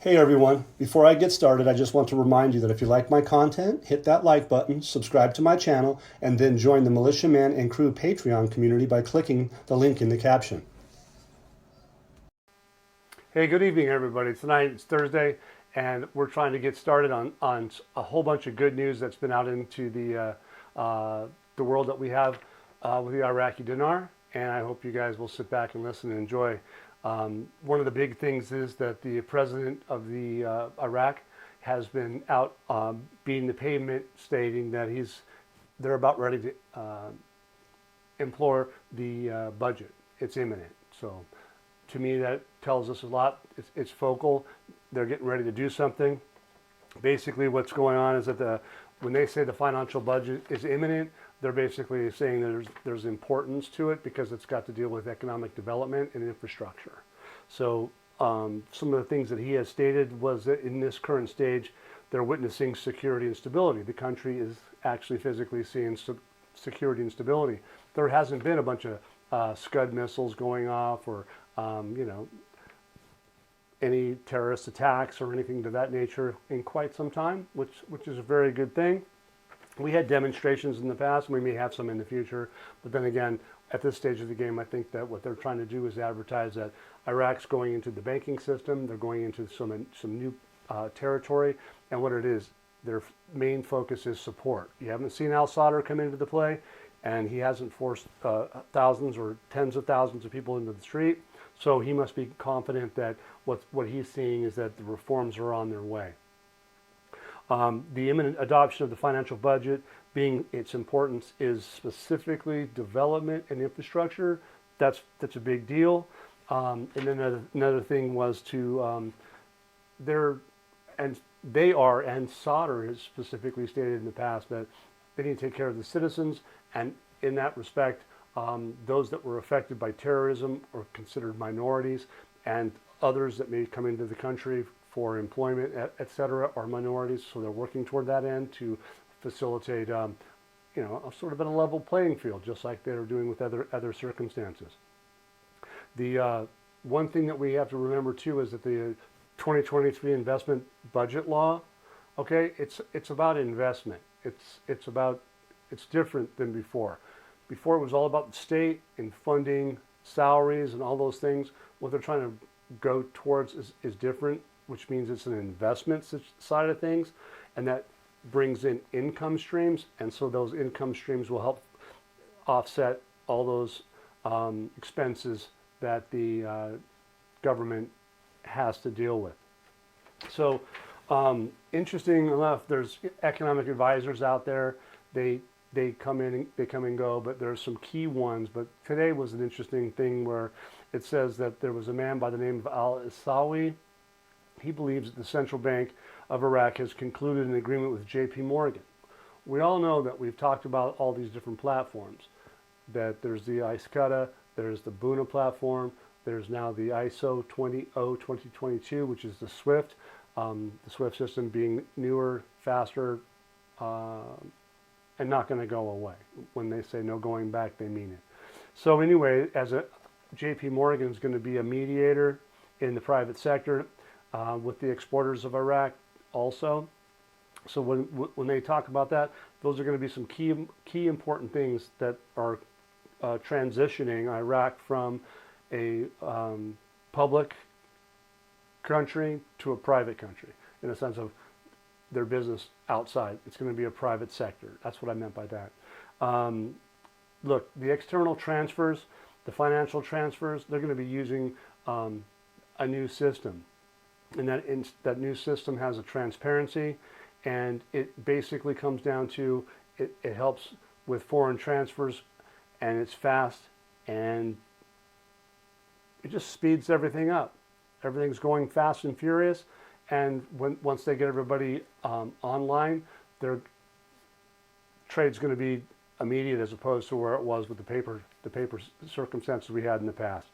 Hey everyone, before I get started, I just want to remind you that if you like my content, hit that like button, subscribe to my channel, and then join the Militiaman and Crew Patreon community by clicking the link in the caption. Hey, good evening everybody. Tonight it's Thursday and we're trying to get started on a whole bunch of good news that's been out into the world that we have with the Iraqi dinar, and I hope you guys will sit back and listen and enjoy. One of the big things is that the president of the Iraq has been out beating the pavement, stating that they're about ready to implore the budget. It's imminent. So to me, that tells us a lot. It's focal. They're getting ready to do something. Basically, what's going on is that when they say the financial budget is imminent, they're basically saying that there's importance to it because it's got to deal with economic development and infrastructure. So some of the things that he has stated was that in this current stage, they're witnessing security and stability. The country is actually physically seeing security and stability. There hasn't been a bunch of Scud missiles going off or any terrorist attacks or anything to that nature in quite some time, which is a very good thing. We had demonstrations in the past, and we may have some in the future, but then again, at this stage of the game, I think that what they're trying to do is advertise that Iraq's going into the banking system, they're going into some new territory, and what it is, their main focus is support. You haven't seen al-Sadr come into the play, and he hasn't forced thousands or tens of thousands of people into the street, so he must be confident that what he's seeing is that the reforms are on their way. The imminent adoption of the financial budget, being its importance, is specifically development and infrastructure. That's a big deal. And then another thing was to and Sadr has specifically stated in the past that they need to take care of the citizens, and in that respect, those that were affected by terrorism are considered minorities, and others that may come into the country for employment, etc., are minorities. So they're working toward that end to facilitate, a sort of a level playing field, just like they're doing with other circumstances. The one thing that we have to remember too is that the 2023 investment budget law, okay, it's about investment. It's different than before. Before it was all about the state and funding salaries and all those things. What they're trying to go towards is different, which means it's an investment side of things, and that brings in income streams, and so those income streams will help offset all those expenses that the government has to deal with. So interesting enough, there's economic advisors out there. They come and go, but there's some key ones. But today was an interesting thing where it says that there was a man by the name of al-Isawi. He believes that the Central Bank of Iraq has concluded an agreement with J.P. Morgan. We all know that we've talked about all these different platforms, that there's the ISCUDA, there's the Buna platform, there's now the ISO 2022, which is the SWIFT, the SWIFT system being newer, faster, and not going to go away. When they say no going back, they mean it. So anyway, J.P. Morgan is going to be a mediator in the private sector with the exporters of Iraq also. So when they talk about that, those are going to be some key important things that are transitioning Iraq from a public country to a private country, in a sense of their business outside. It's going to be a private sector. That's what I meant by that. Look, the external transfers, the financial transfers, they're going to be using a new system. And that new system has a transparency, and it basically comes down to, it helps with foreign transfers, and it's fast, and it just speeds everything up. Everything's going fast and furious, and once they get everybody online, their trade's going to be immediate as opposed to where it was with the paper circumstances we had in the past.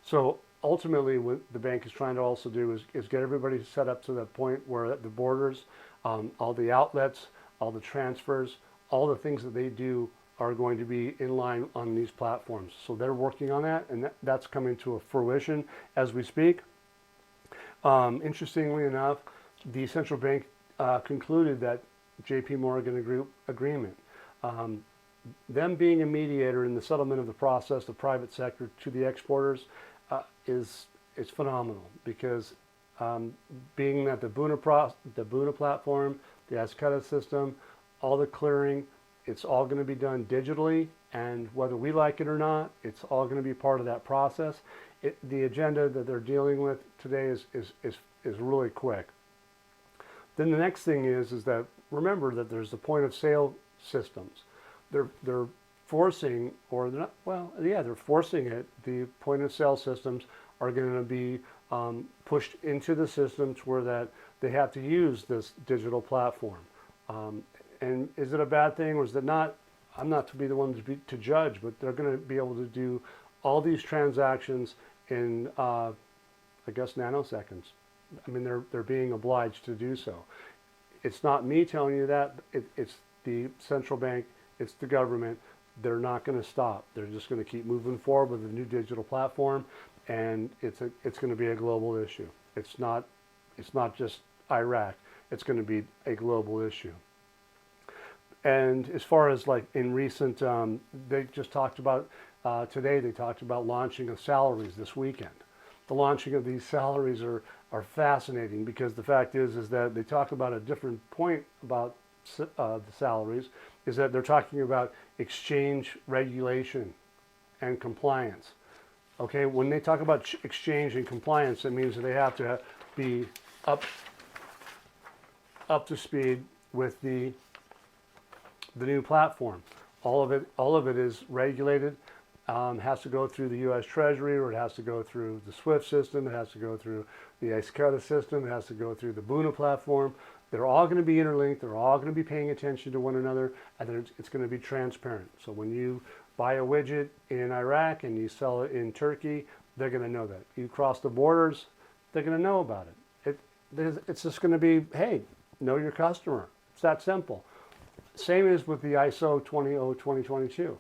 So ultimately, what the bank is trying to also do is get everybody set up to the point where the borders, all the outlets, all the transfers, all the things that they do are going to be in line on these platforms. So they're working on that, and that's coming to a fruition as we speak. Interestingly enough, the central bank concluded that J.P. Morgan agreement, um, them being a mediator in the settlement of the process, the private sector to the exporters, is phenomenal because being that the Buna platform, the Ascata system, all the clearing, it's all going to be done digitally, and whether we like it or not, it's all going to be part of that process. The agenda that they're dealing with today is really quick. Then the next thing is that remember that there's the point of sale systems. They're forcing, or they're not, well, yeah, they're forcing it. The point of sale systems are going to be pushed into the system to where that they have to use this digital platform. And is it a bad thing or is it not? I'm not to be the one to judge, but they're going to be able to do all these transactions in, I guess, nanoseconds. I mean, they're being obliged to do so. It's not me telling you that. It's the central bank. It's the government. They're not going to stop. They're just going to keep moving forward with the new digital platform, and it's going to be a global issue. It's not just Iraq. It's going to be a global issue. And as far as like in recent, they just talked about today. They talked about launching of salaries this weekend. The launching of these salaries are fascinating because the fact is that they talk about a different point about the salaries is that they're talking about exchange regulation and compliance. Okay, when they talk about exchange and compliance, it means that they have to be up to speed with the new platform. All of it is regulated. Has to go through the U.S. Treasury, or it has to go through the SWIFT system. It has to go through the Ascata system. It has to go through the Buna platform. They're all going to be interlinked. They're all going to be paying attention to one another, and it's going to be transparent. So when you buy a widget in Iraq and you sell it in Turkey, they're going to know that. You cross the borders, they're going to know about it. It's just going to be, hey, know your customer. It's that simple. Same as with the ISO 2002022.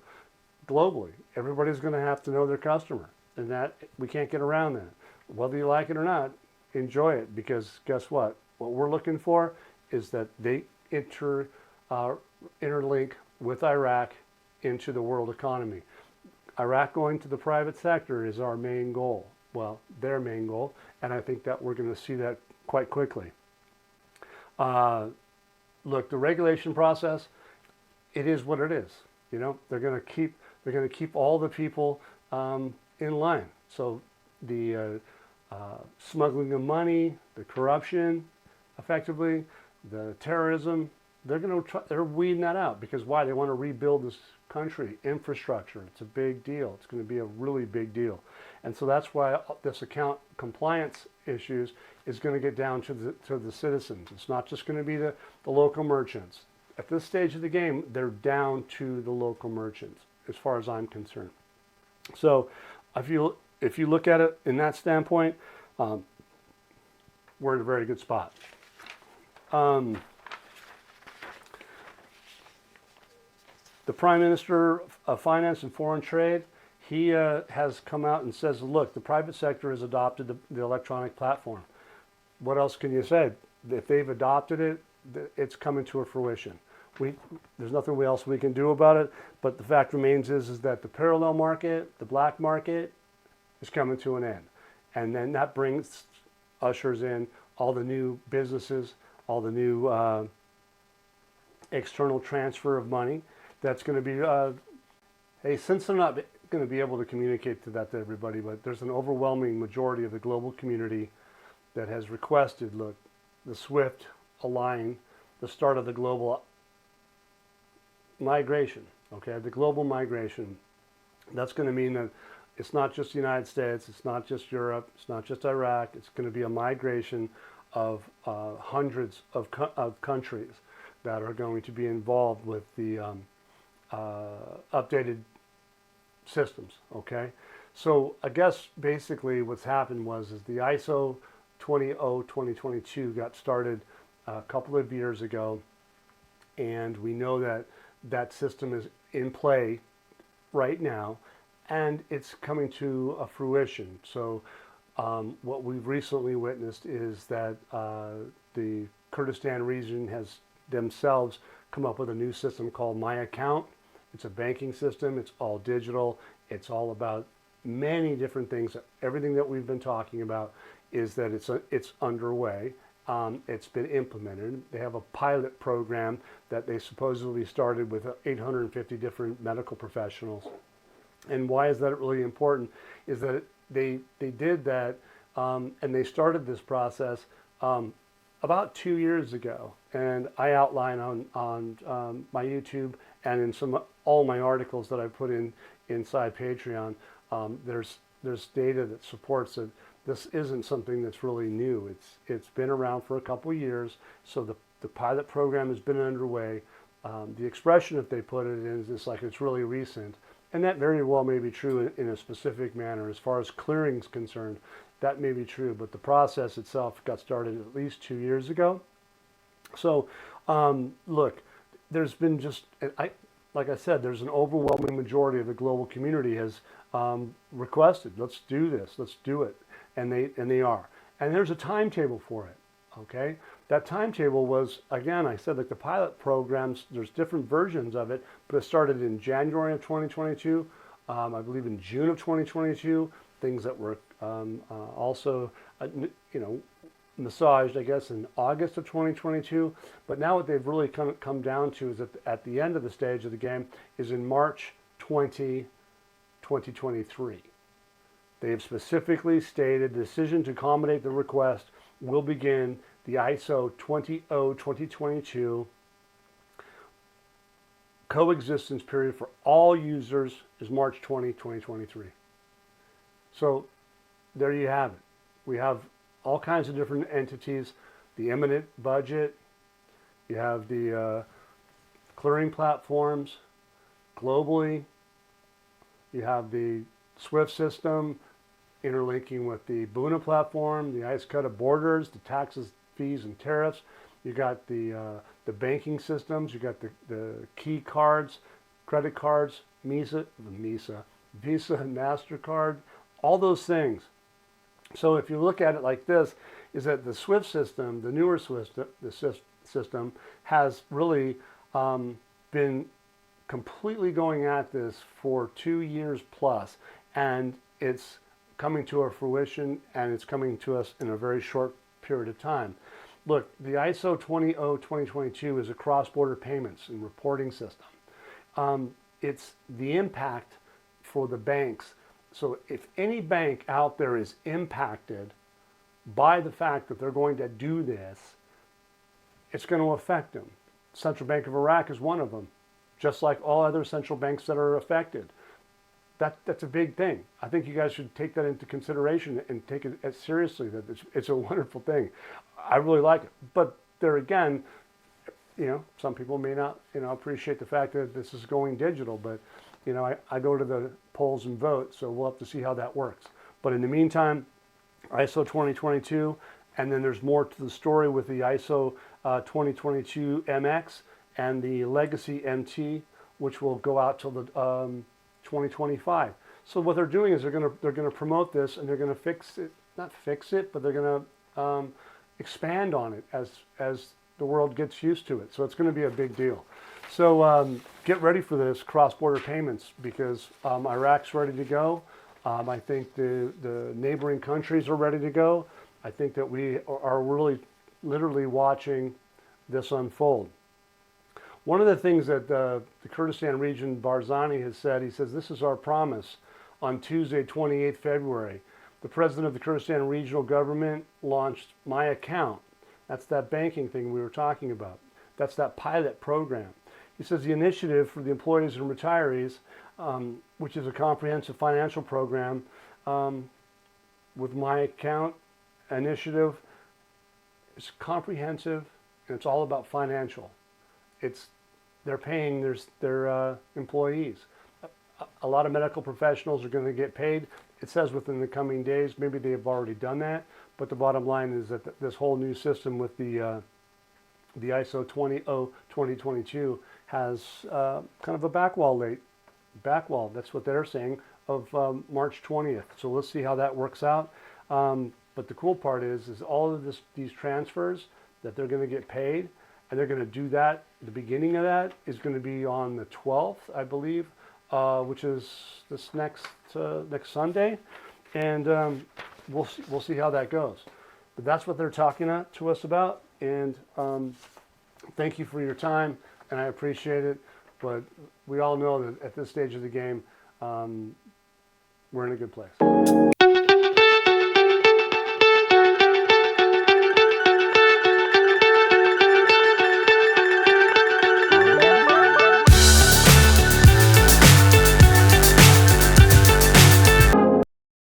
Globally, everybody's going to have to know their customer, and that we can't get around that. Whether you like it or not, enjoy it, because guess what? What we're looking for is that they interlink with Iraq into the world economy. Iraq going to the private sector is our main goal. Well, their main goal, and I think that we're going to see that quite quickly. Look, the regulation process, it is what it is. You know, they're going to keep all the people in line. So the smuggling of money, the corruption, effectively, the terrorism, they're weeding that out, because why? They want to rebuild this country, infrastructure. It's a big deal. It's going to be a really big deal. And so that's why this account compliance issues is going to get down to the citizens. It's not just going to be the local merchants. At this stage of the game, they're down to the local merchants, as far as I'm concerned. So if you look at it in that standpoint, we're in a very good spot. The Prime Minister of Finance and Foreign Trade, he has come out and says, look, the private sector has adopted the electronic platform. What else can you say? If they've adopted it, it's coming to a fruition. There's nothing else we can do about it, but the fact remains is that the parallel market, the black market, is coming to an end. And then that ushers in all the new businesses, all the new external transfer of money. That's going to be, hey, since they're not going to be able to communicate to everybody, but there's an overwhelming majority of the global community that has requested, look, the SWIFT align, the start of the global migration, okay, the global migration. That's going to mean that it's not just the United States, it's not just Europe, it's not just Iraq, it's going to be a migration of hundreds of countries that are going to be involved with the updated systems, okay? So I guess basically what's happened is the ISO 2002022 got started a couple of years ago, and we know that that system is in play right now, and it's coming to a fruition. So What we've recently witnessed is that the Kurdistan region has themselves come up with a new system called My Account. It's a banking system. It's all digital. It's all about many different things. Everything that we've been talking about is that it's underway. It's been implemented. They have a pilot program that they supposedly started with 850 different medical professionals. And why is that really important? Is that they did that and they started this process about 2 years ago. And I outline on my YouTube and in all my articles that I put inside Patreon. There's data that supports that this isn't something that's really new. It's been around for a couple of years. So the pilot program has been underway. The expression that they put it in is like it's really recent. And that very well may be true in a specific manner. As far as clearing is concerned, that may be true. But the process itself got started at least 2 years ago. So, look, there's been like I said, there's an overwhelming majority of the global community has requested, let's do this, let's do it. And they are. And there's a timetable for it, okay? That timetable was, again, I said, like the pilot programs, there's different versions of it, but it started in January of 2022, I believe in June of 2022, things that were also, massaged, I guess, in August of 2022. But now what they've really come down to is that at the end of the stage of the game is in March 2023. They have specifically stated the decision to accommodate the request will begin the ISO 2002022 coexistence period for all users is March 2023. So there you have it. We have all kinds of different entities, the imminent budget, you have the clearing platforms globally, you have the SWIFT system interlinking with the Buna platform, the ICE cut of borders, the taxes, fees, and tariffs. You got the banking systems, you got the key cards, credit cards, Visa, MasterCard, all those things. So if you look at it like this, is that the SWIFT system, the newer SWIFT system, has really been completely going at this for 2 years plus, and it's coming to our fruition, and it's coming to us in a very short period of time. Look, the ISO 2002022 is a cross-border payments and reporting system. It's the impact for the banks. So if any bank out there is impacted by the fact that they're going to do this, it's going to affect them. Central Bank of Iraq is one of them, just like all other central banks that are affected. That's a big thing. I think you guys should take that into consideration and take it as seriously. That it's a wonderful thing. I really like it. But there again, some people may not, appreciate the fact that this is going digital. But, I go to the polls and vote, so we'll have to see how that works. But in the meantime, ISO 2022, and then there's more to the story with the ISO 2022 MX and the Legacy MT, which will go out till the 2025. So what they're doing is they're going to promote this, and they're going to not fix it, but they're going to expand on it as the world gets used to it. So it's going to be a big deal. So get ready for this cross-border payments, because Iraq's ready to go. I think the neighboring countries are ready to go. I think that we are really literally watching this unfold. One of the things that the Kurdistan region, Barzani, has said, he says, this is our promise. On Tuesday, 28th February, the president of the Kurdistan regional government launched My Account. That's that banking thing we were talking about. That's that pilot program. He says the initiative for the employees and retirees, which is a comprehensive financial program with My Account initiative, is comprehensive, and it's all about financial. They're paying their employees. A lot of medical professionals are going to get paid. It says within the coming days. Maybe they have already done that. But the bottom line is that this whole new system with the ISO 2002022 has kind of a backwall. That's what they're saying, of March 20th. So let's see how that works out. But the cool part is all of these transfers that they're going to get paid, and they're going to do that. The beginning of that is going to be on the 12th, I believe, which is this next Sunday, and we'll see how that goes. But that's what they're talking to us about, and thank you for your time, and I appreciate it. But we all know that at this stage of the game, we're in a good place.